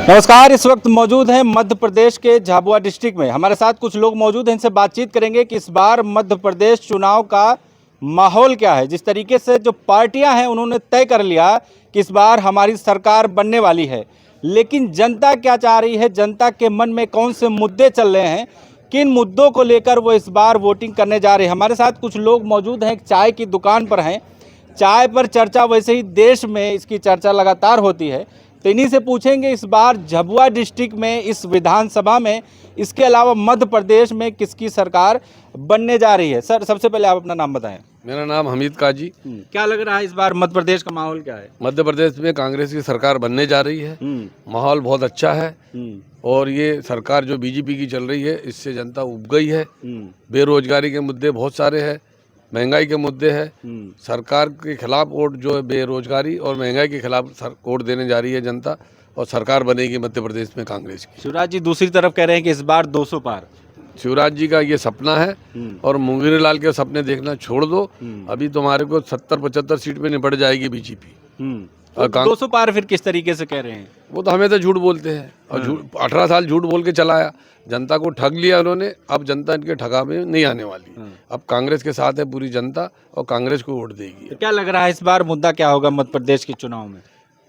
नमस्कार। इस वक्त मौजूद हैं मध्य प्रदेश के झाबुआ डिस्ट्रिक्ट में। हमारे साथ कुछ लोग मौजूद हैं, इनसे बातचीत करेंगे कि इस बार मध्य प्रदेश चुनाव का माहौल क्या है। जिस तरीके से जो पार्टियां हैं उन्होंने तय कर लिया कि इस बार हमारी सरकार बनने वाली है, लेकिन जनता क्या चाह रही है, जनता के मन में कौन से मुद्दे चल रहे हैं, किन मुद्दों को लेकर वो इस बार वोटिंग करने जा रहे हैं। हमारे साथ कुछ लोग मौजूद हैं, एक चाय की दुकान पर हैं। चाय पर चर्चा, वैसे ही देश में इसकी चर्चा लगातार होती है, तो इन्हीं से पूछेंगे इस बार झाबुआ डिस्ट्रिक्ट में, इस विधानसभा में, इसके अलावा मध्य प्रदेश में किसकी सरकार बनने जा रही है। सर, सबसे पहले आप अपना नाम बताएं। मेरा नाम हमीद काजी। क्या लग रहा है इस बार मध्य प्रदेश का माहौल क्या है? मध्य प्रदेश में कांग्रेस की सरकार बनने जा रही है। माहौल बहुत अच्छा है और ये सरकार जो बीजेपी की चल रही है इससे जनता उब गई है। बेरोजगारी के मुद्दे बहुत सारे हैं, महंगाई के मुद्दे हैं। सरकार के खिलाफ वोट जो है बेरोजगारी और महंगाई के खिलाफ वोट देने जा रही है जनता, और सरकार बनेगी मध्य प्रदेश में कांग्रेस की। शिवराज जी दूसरी तरफ कह रहे हैं कि इस बार 200 पार। शिवराज जी का ये सपना है और मुंगेरी लाल के सपने देखना छोड़ दो। अभी तुम्हारे को 70-75 सीट पे निपट जाएगी बीजेपी। और 200 पार फिर किस तरीके से कह रहे हैं? वो तो हमें तो झूठ बोलते हैं और 18 साल झूठ बोल के चलाया, जनता को ठग लिया उन्होंने। अब जनता इनके ठगा में नहीं आने वाली। अब कांग्रेस के साथ है पूरी जनता और कांग्रेस को वोट देगी। तो क्या लग रहा है इस बार मुद्दा क्या होगा मध्य प्रदेश के चुनाव में?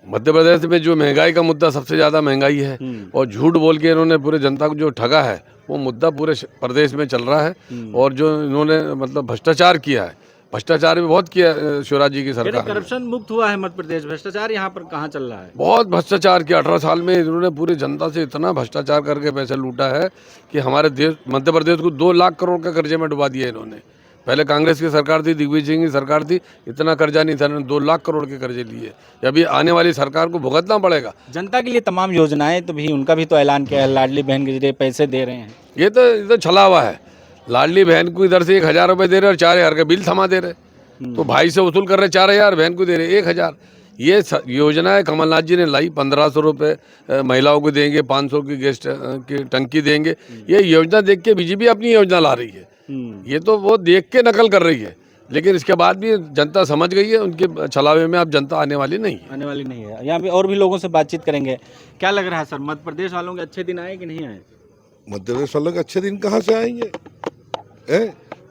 मध्य प्रदेश में जो महंगाई का मुद्दा, सबसे ज्यादा महंगाई है और झूठ बोल के इन्होंने पूरे जनता को जो ठगा है वो मुद्दा पूरे प्रदेश में चल रहा है। और जो इन्होंने मतलब भ्रष्टाचार किया है, भ्रष्टाचार भी बहुत किया शिवराज जी की सरकार। करप्शन मुक्त हुआ है मध्य प्रदेश, भ्रष्टाचार यहाँ पर कहाँ चल रहा है? बहुत भ्रष्टाचार किया। 18 साल में इन्होंने पूरी जनता से इतना भ्रष्टाचार करके पैसे लूटा है कि हमारे देश मध्य प्रदेश को 2 लाख करोड़ का कर्जे में डुबा दिया इन्होंने। पहले कांग्रेस की सरकार थी, दिग्विजय सिंह की सरकार थी, इतना कर्जा नहीं था, इन्होंने 2 लाख करोड़ के कर्जे लिए। अभी आने वाली सरकार को भुगतना पड़ेगा। जनता के लिए तमाम योजनाएं तो भी उनका भी तो ऐलान किया है, लाडली बहन के जरिए पैसे दे रहे हैं। ये तो छला हुआ है। लाडली बहन को इधर से 1000 रुपये दे रहे और 4000 का बिल थमा दे रहे। तो भाई से वसूल कर रहे 4000, बहन को दे रहे 1000। ये योजना है कमलनाथ जी ने लाई। 1500 रुपये महिलाओं को देंगे, 500 की गैस की टंकी देंगे। ये योजना देख के बीजेपी अपनी योजना ला रही है। ये तो वो देख के नकल कर रही है, लेकिन इसके बाद भी जनता समझ गई है उनके छलावे में अब जनता आने वाली नहीं है। आने वाली नहीं है। यहाँ पे और भी लोगों से बातचीत करेंगे। क्या लग रहा है सर, मध्य प्रदेश वालों के अच्छे दिन आए कि नहीं आए? मध्य प्रदेश वालों के अच्छे दिन कहाँ से आएंगे?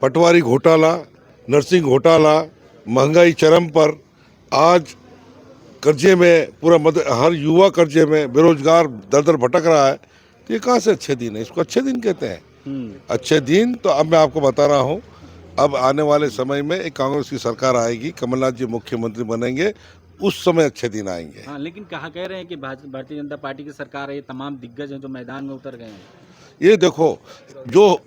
पटवारी घोटाला, नर्सिंग घोटाला, महंगाई चरम पर, आज कर्जे में पूरा हर युवा कर्जे में, बेरोजगार दर दर भटक रहा है। तो ये कहाँ से अच्छे दिन है? इसको अच्छे दिन कहते हैं। अच्छे दिन तो अब मैं आपको बता रहा हूँ, अब आने वाले समय में एक कांग्रेस की सरकार आएगी, कमलनाथ जी मुख्यमंत्री बनेंगे, उस समय अच्छे दिन आएंगे। हाँ, लेकिन कहा कह रहे हैं कि भारतीय जनता पार्टी की सरकार है, ये तमाम दिग्गज हैं जो मैदान में उतर गए हैं। ये देखो, जो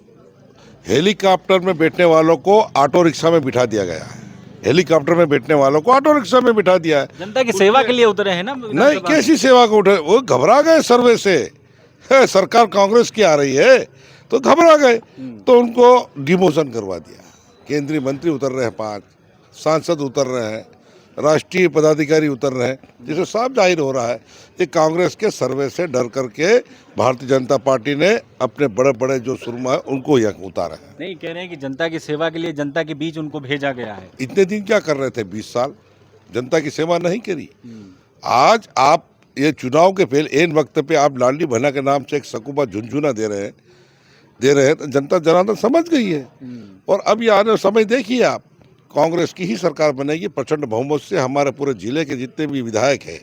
हेलीकॉप्टर में बैठने वालों को ऑटो रिक्शा में बिठा दिया गया है। हेलीकॉप्टर में बैठने वालों को ऑटो रिक्शा में बिठा दिया है। जनता की सेवा के लिए उतरे हैं ना। नहीं, कैसी सेवा को उठे? वो घबरा गए सर्वे से। सरकार कांग्रेस की आ रही है तो घबरा गए, तो उनको डिमोशन करवा दिया। केंद्रीय मंत्री उतर रहे हैं, 5 सांसद उतर रहे हैं, राष्ट्रीय पदाधिकारी उतर रहे हैं, जिससे साफ जाहिर हो रहा है कि कांग्रेस के सर्वे से डर करके भारतीय जनता पार्टी ने अपने बड़े बड़े जो सुरमा है उनको यहाँ उतारा है। नहीं, कह रहे हैं कि जनता की सेवा के लिए जनता के बीच उनको भेजा गया है। इतने दिन क्या कर रहे थे? 20 साल जनता की सेवा नहीं करी। आज आप ये चुनाव के पहले एन वक्त पे आप लाडली बहना के नाम से एक सकुबा झुनझुना दे रहे हैं, तो जनता जनार्दन समझ गई है। और अब ये आने समय देखिए आप, कांग्रेस की ही सरकार बनेगी प्रचंड बहुमत से। हमारे पूरे जिले के जितने भी विधायक हैं,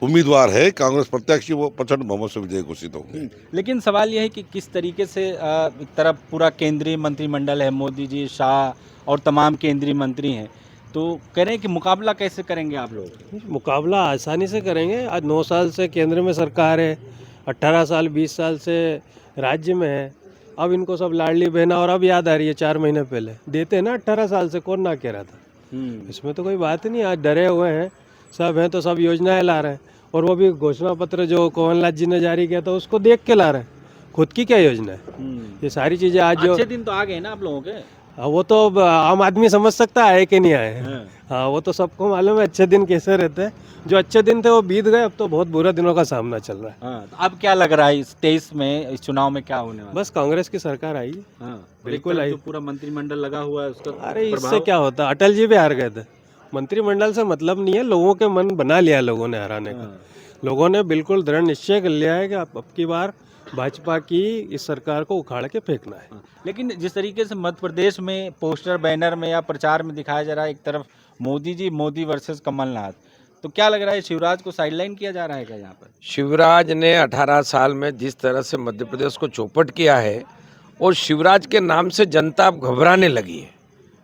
उम्मीदवार है कांग्रेस प्रत्याशी, वो प्रचंड बहुमत से विजय घोषित होंगे। लेकिन सवाल यह है कि किस तरीके से एक तरफ पूरा केंद्रीय मंत्रिमंडल है, मोदी जी, शाह और तमाम केंद्रीय मंत्री हैं, तो कह रहे हैं कि मुकाबला कैसे करेंगे आप लोग? मुकाबला आसानी से करेंगे। आज 9 साल से केंद्र में सरकार है, 18 साल 20 साल से राज्य में है। अब इनको सब लाडली बहना, और अब याद आ रही है 4 महीने पहले देते हैं ना 18 साल से, कौन ना कह रहा था? इसमें तो कोई बात ही नहीं। आज डरे हुए हैं सब हैं, तो सब योजनाएं ला रहे हैं, और वो भी घोषणा पत्र जो कमलनाथ जी ने जारी किया था उसको देख के ला रहे हैं। खुद की क्या योजना है? ये सारी चीजें आज जो अच्छे दिन तो आ गए ना आप लोगों के। वो तो आम आदमी समझ सकता है कि नहीं आए। हाँ, वो तो सबको मालूम है अच्छे दिन कैसे रहते हैं। जो अच्छे दिन थे वो बीत गए, अब तो बहुत बुरे दिनों का सामना चल रहा है। हाँ, तो अब क्या लग रहा है इस 23 में, इस चुनाव में क्या होने वाला? बस कांग्रेस की सरकार आई। हाँ, बिल्कुल आई। जो पूरा मंत्रिमंडल लगा हुआ है उसका अरे इससे क्या होता? अटल जी भी हार गए थे। मंत्रिमंडल से मतलब नहीं है, लोगों के मन बना लिया लोगों ने हराने का। लोगों ने बिल्कुल दृढ़ निश्चय कर लिया है कि अब की बार भाजपा की इस सरकार को उखाड़ के फेंकना है। लेकिन जिस तरीके से मध्य प्रदेश में पोस्टर बैनर में या प्रचार में दिखाया जा रहा है, एक तरफ मोदी जी, मोदी वर्सेस कमलनाथ, तो क्या लग रहा है शिवराज को साइडलाइन किया जा रहा है क्या यहाँ पर? शिवराज ने 18 साल में जिस तरह से मध्य प्रदेश को चौपट किया है, और शिवराज के नाम से जनता अब घबराने लगी है।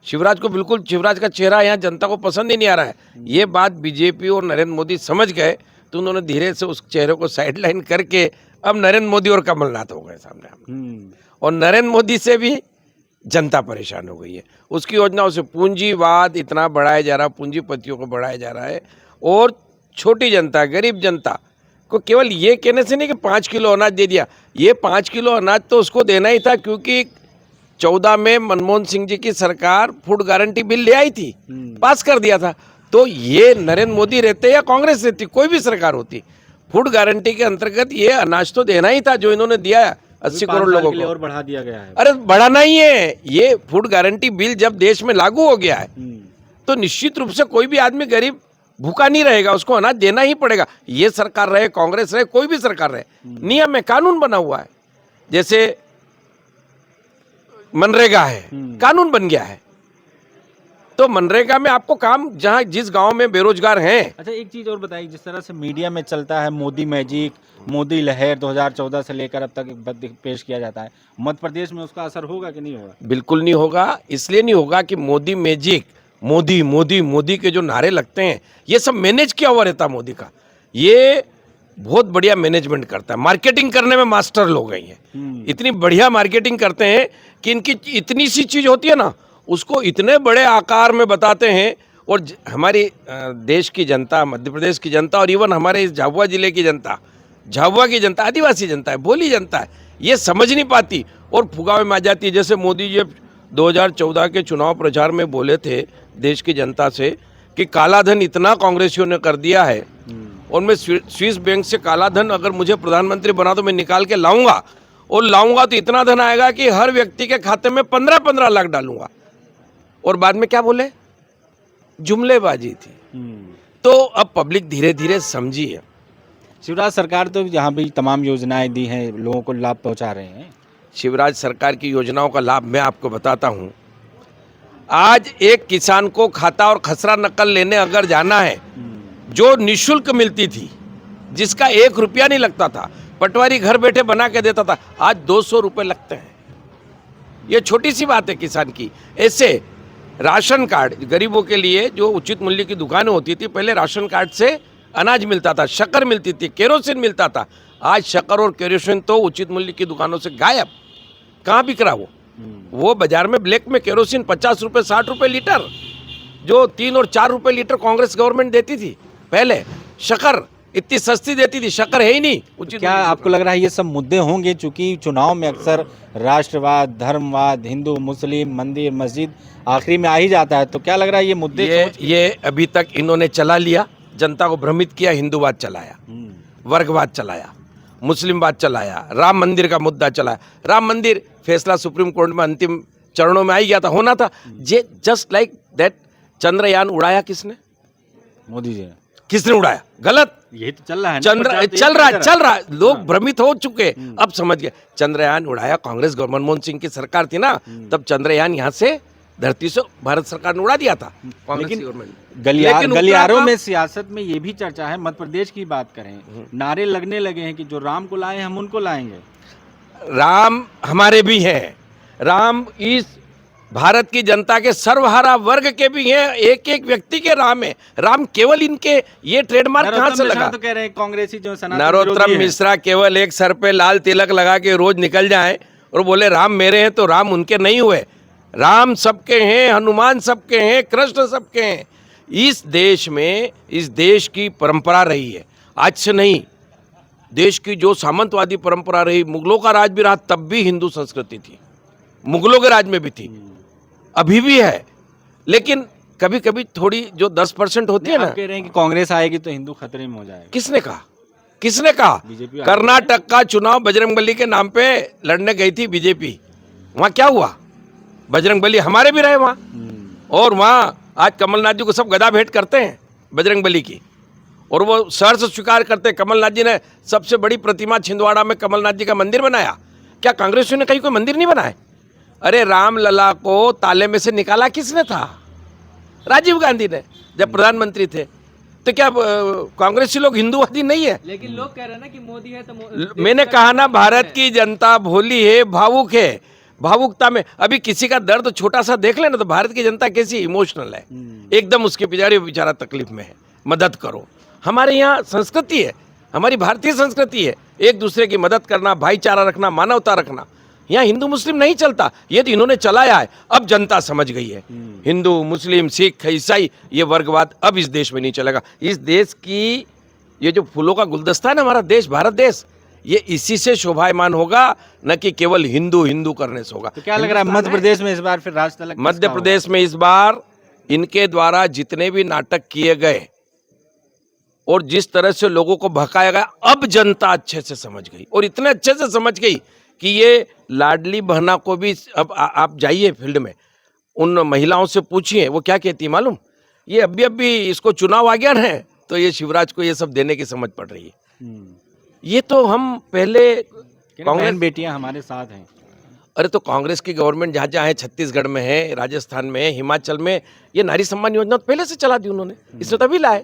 शिवराज को बिल्कुल, शिवराज का चेहरा यहाँ जनता को पसंद ही नहीं आ रहा है। ये बात बीजेपी और नरेंद्र मोदी समझ गए तो उन्होंने धीरे से उस चेहरे को साइडलाइन करके अब नरेंद्र मोदी और कमलनाथ हो गए सामने। और नरेंद्र मोदी से भी जनता परेशान हो गई है। उसकी योजनाओं से पूंजीवाद इतना बढ़ाया जा रहा है, पूंजीपतियों को बढ़ाया जा रहा है, और छोटी जनता, गरीब जनता को केवल ये कहने से नहीं कि 5 किलो अनाज दे दिया। ये 5 किलो अनाज तो उसको देना ही था, क्योंकि 14 में मनमोहन सिंह जी की सरकार फूड गारंटी बिल ले आई थी, पास कर दिया था। तो ये नरेंद्र मोदी रहते या कांग्रेस रहती, कोई भी सरकार होती, फूड गारंटी के अंतर्गत ये अनाज तो देना ही था जो इन्होंने दिया है 80 करोड़ लोगों को। और बढ़ा दिया गया है। अरे बढ़ाना ही है। ये फूड गारंटी बिल जब देश में लागू हो गया है तो निश्चित रूप से कोई भी आदमी गरीब भूखा नहीं रहेगा, उसको अनाज देना ही पड़ेगा। ये सरकार रहे, कांग्रेस रहे, कोई भी सरकार रहे, नियम है, कानून बना हुआ है। जैसे मनरेगा है, कानून बन गया है, तो मनरेगा में आपको काम, जहां जिस गांव में बेरोजगार हैं। अच्छा, एक चीज और बताइए, जिस तरह से मीडिया में चलता है मोदी मैजिक, मोदी लहर 2014 से लेकर अब तक पेश किया जाता है, मध्य प्रदेश में उसका असर होगा कि नहीं होगा? बिल्कुल नहीं होगा। इसलिए नहीं होगा कि मोदी मैजिक, मोदी मोदी मोदी के जो नारे लगते हैं, ये सब मैनेज किया हुआ रहता मोदी का। ये बहुत बढ़िया मैनेजमेंट करता है, मार्केटिंग करने में मास्टर लोग हैं। इतनी बढ़िया मार्केटिंग करते हैं कि इनकी इतनी सी चीज होती है ना, उसको इतने बड़े आकार में बताते हैं। और हमारी देश की जनता, मध्य प्रदेश की जनता, और इवन हमारे इस झाबुआ जिले की जनता, झाबुआ की जनता आदिवासी जनता है, भोली जनता है, ये समझ नहीं पाती और फुगावे में आ जाती है। जैसे मोदी जी 2014 के चुनाव प्रचार में बोले थे देश की जनता से कि काला धन इतना कांग्रेसियों ने कर दिया है, और मैं स्विस बैंक से काला धन अगर मुझे प्रधानमंत्री बना तो मैं निकाल के लाऊंगा, और लाऊंगा तो इतना धन आएगा कि हर व्यक्ति के खाते में 15-15 लाख डालूंगा। और बाद में क्या बोले? जुमलेबाजी थी। तो अब पब्लिक धीरे धीरे समझी है। शिवराज सरकार तो यहाँ भी तमाम योजनाएं दी हैं, लोगों को लाभ पहुंचा रहे हैं। शिवराज सरकार की योजनाओं का लाभ मैं आपको बताता हूं। आज एक किसान को खाता और खसरा नकल लेने अगर जाना है, जो निःशुल्क मिलती थी, जिसका 1 रुपया नहीं लगता था, पटवारी घर बैठे बना के देता था, आज 200 रुपये लगते हैं। ये छोटी सी बात है किसान की। ऐसे राशन कार्ड गरीबों के लिए, जो उचित मूल्य की दुकानें होती थी, पहले राशन कार्ड से अनाज मिलता था, शक्कर मिलती थी, केरोसिन मिलता था। आज शक्कर और केरोसिन तो उचित मूल्य की दुकानों से गायब। कहाँ बिक रहा वो बाजार में ब्लैक में केरोसिन 50 रुपये 60 रुपये लीटर, जो 3 और 4 रुपये लीटर कांग्रेस गवर्नमेंट देती थी पहले। शक्कर इतनी सस्ती देती थी, शक्कर है ही नहीं उचित। क्या आपको लग रहा है ये सब मुद्दे होंगे, चूंकि चुनाव में अक्सर राष्ट्रवाद, धर्मवाद, हिंदू मुस्लिम, मंदिर मस्जिद आखिरी में आ ही जाता है, तो क्या लग रहा है ये मुद्दे ये अभी तक इन्होंने चला लिया, जनता को भ्रमित किया, हिंदूवाद चलाया, वर्गवाद चलाया, मुस्लिमवाद चलाया, राम मंदिर का मुद्दा चलाया। राम मंदिर फैसला सुप्रीम कोर्ट में अंतिम चरणों में आ ही गया था, होना था। जस्ट लाइक दैट चंद्रयान उड़ाया किसने? मोदी जी ने। किसने उड़ाया? गलत। यही तो चल रहा है, चल रहा है। लोग भ्रमित हो चुके, अब समझ गए। चंद्रयान उड़ाया कांग्रेस गवर्नमेंट, मनमोहन सिंह की सरकार थी ना, तब चंद्रयान यहाँ से धरती से भारत सरकार ने उड़ा दिया था, कांग्रेस गवर्नमेंट। गलियारों में सियासत में ये भी चर्चा है, मध्य प्रदेश की बात करें, नारे लगने लगे हैं कि जो राम को लाए हम उनको लाएंगे। राम हमारे भी हैं, राम इस भारत की जनता के सर्वहारा वर्ग के भी हैं, एक एक व्यक्ति के राम है। राम केवल इनके, ये ट्रेडमार्क कहाँ से लगा? तो कह रहे हैं कांग्रेसी जो नरोत्तम मिश्रा केवल एक सर पे लाल तिलक लगा के रोज निकल जाए और बोले राम मेरे हैं, तो राम उनके नहीं हुए। राम सबके हैं, हनुमान सबके हैं, कृष्ण सबके हैं। इस देश में, इस देश की परंपरा रही है, आज से नहीं। देश की जो सामंतवादी परंपरा रही, मुगलों का राज भी रहा, तब भी हिंदू संस्कृति थी, मुगलों के राज में भी थी, अभी भी है। लेकिन कभी कभी थोड़ी जो 10% होती है ना, कह रहे हैं कि कांग्रेस आएगी तो हिंदू खतरे में हो जाएगा। किसने कहा? किसने कहा? बीजेपी। कर्नाटक का चुनाव बजरंगबली के नाम पे लड़ने गई थी बीजेपी, वहां क्या हुआ? बजरंगबली हमारे भी रहे वहां, और वहां आज कमलनाथ जी को सब गदा भेंट करते हैं बजरंगबली की, और वो सहर्ष स्वीकार करते। कमलनाथ जी ने सबसे बड़ी प्रतिमा छिंदवाड़ा में कमलनाथ जी का मंदिर बनाया। क्या कांग्रेसियों ने कहीं कोई मंदिर नहीं बनाए? अरे रामलला को ताले में से निकाला किसने था? राजीव गांधी ने, जब प्रधानमंत्री थे। तो क्या कांग्रेसी लोग हिंदूवादी नहीं है? लेकिन लोग कह रहे हैं ना कि मोदी है तो मैंने कहा ना, भारत की जनता भोली है, भावुक है। भावुकता में अभी किसी का दर्द छोटा सा देख लेना तो भारत की जनता कैसी इमोशनल है, एकदम उसके पिछाड़ी बेचारा तकलीफ में है, मदद करो। हमारे यहाँ संस्कृति है, हमारी भारतीय संस्कृति है, एक दूसरे की मदद करना, भाईचारा रखना, मानवता रखना। यहाँ हिंदू मुस्लिम नहीं चलता, ये तो इन्होंने चलाया है। अब जनता समझ गई है, हिंदू मुस्लिम सिख ईसाई ये वर्गवाद अब इस देश में नहीं चलेगा। इस देश की ये जो फूलों का गुलदस्ता है ना, हमारा देश, भारत देश, ये इसी से शोभायमान होगा, न कि केवल हिंदू हिंदू करने से होगा। तो क्या लग रहा है मध्य प्रदेश में इस बार फिर राज तलक मध्य प्रदेश में इस बार इनके द्वारा जितने भी नाटक किए गए और जिस तरह से लोगों को भकाया गया, अब जनता अच्छे से समझ गई, और इतने अच्छे से समझ गई कि ये लाडली बहना को भी अब आप जाइए फील्ड में, उन महिलाओं से पूछिए वो क्या कहती है मालूम? ये अभी इसको चुनाव आ गया है तो ये शिवराज को ये सब देने की समझ पड़ रही है। ये तो हम पहले कांग्रेस बेटियां हमारे साथ हैं। अरे तो कांग्रेस की गवर्नमेंट जहाँ जहाँ है, छत्तीसगढ़ में है, राजस्थान में है, हिमाचल में, ये नारी सम्मान योजना तो पहले से चला दी उन्होंने, इसने तभी लाए।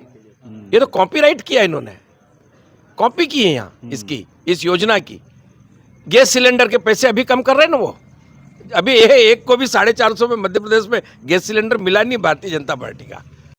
ये तो कॉपीराइट किया इन्होंने, कॉपी की है यहाँ इसकी, इस योजना की। गैस सिलेंडर के पैसे अभी कम कर रहे हैं ना वो, अभी एक को भी 450 में मध्य प्रदेश में गैस सिलेंडर मिला नहीं भारतीय जनता पार्टी का।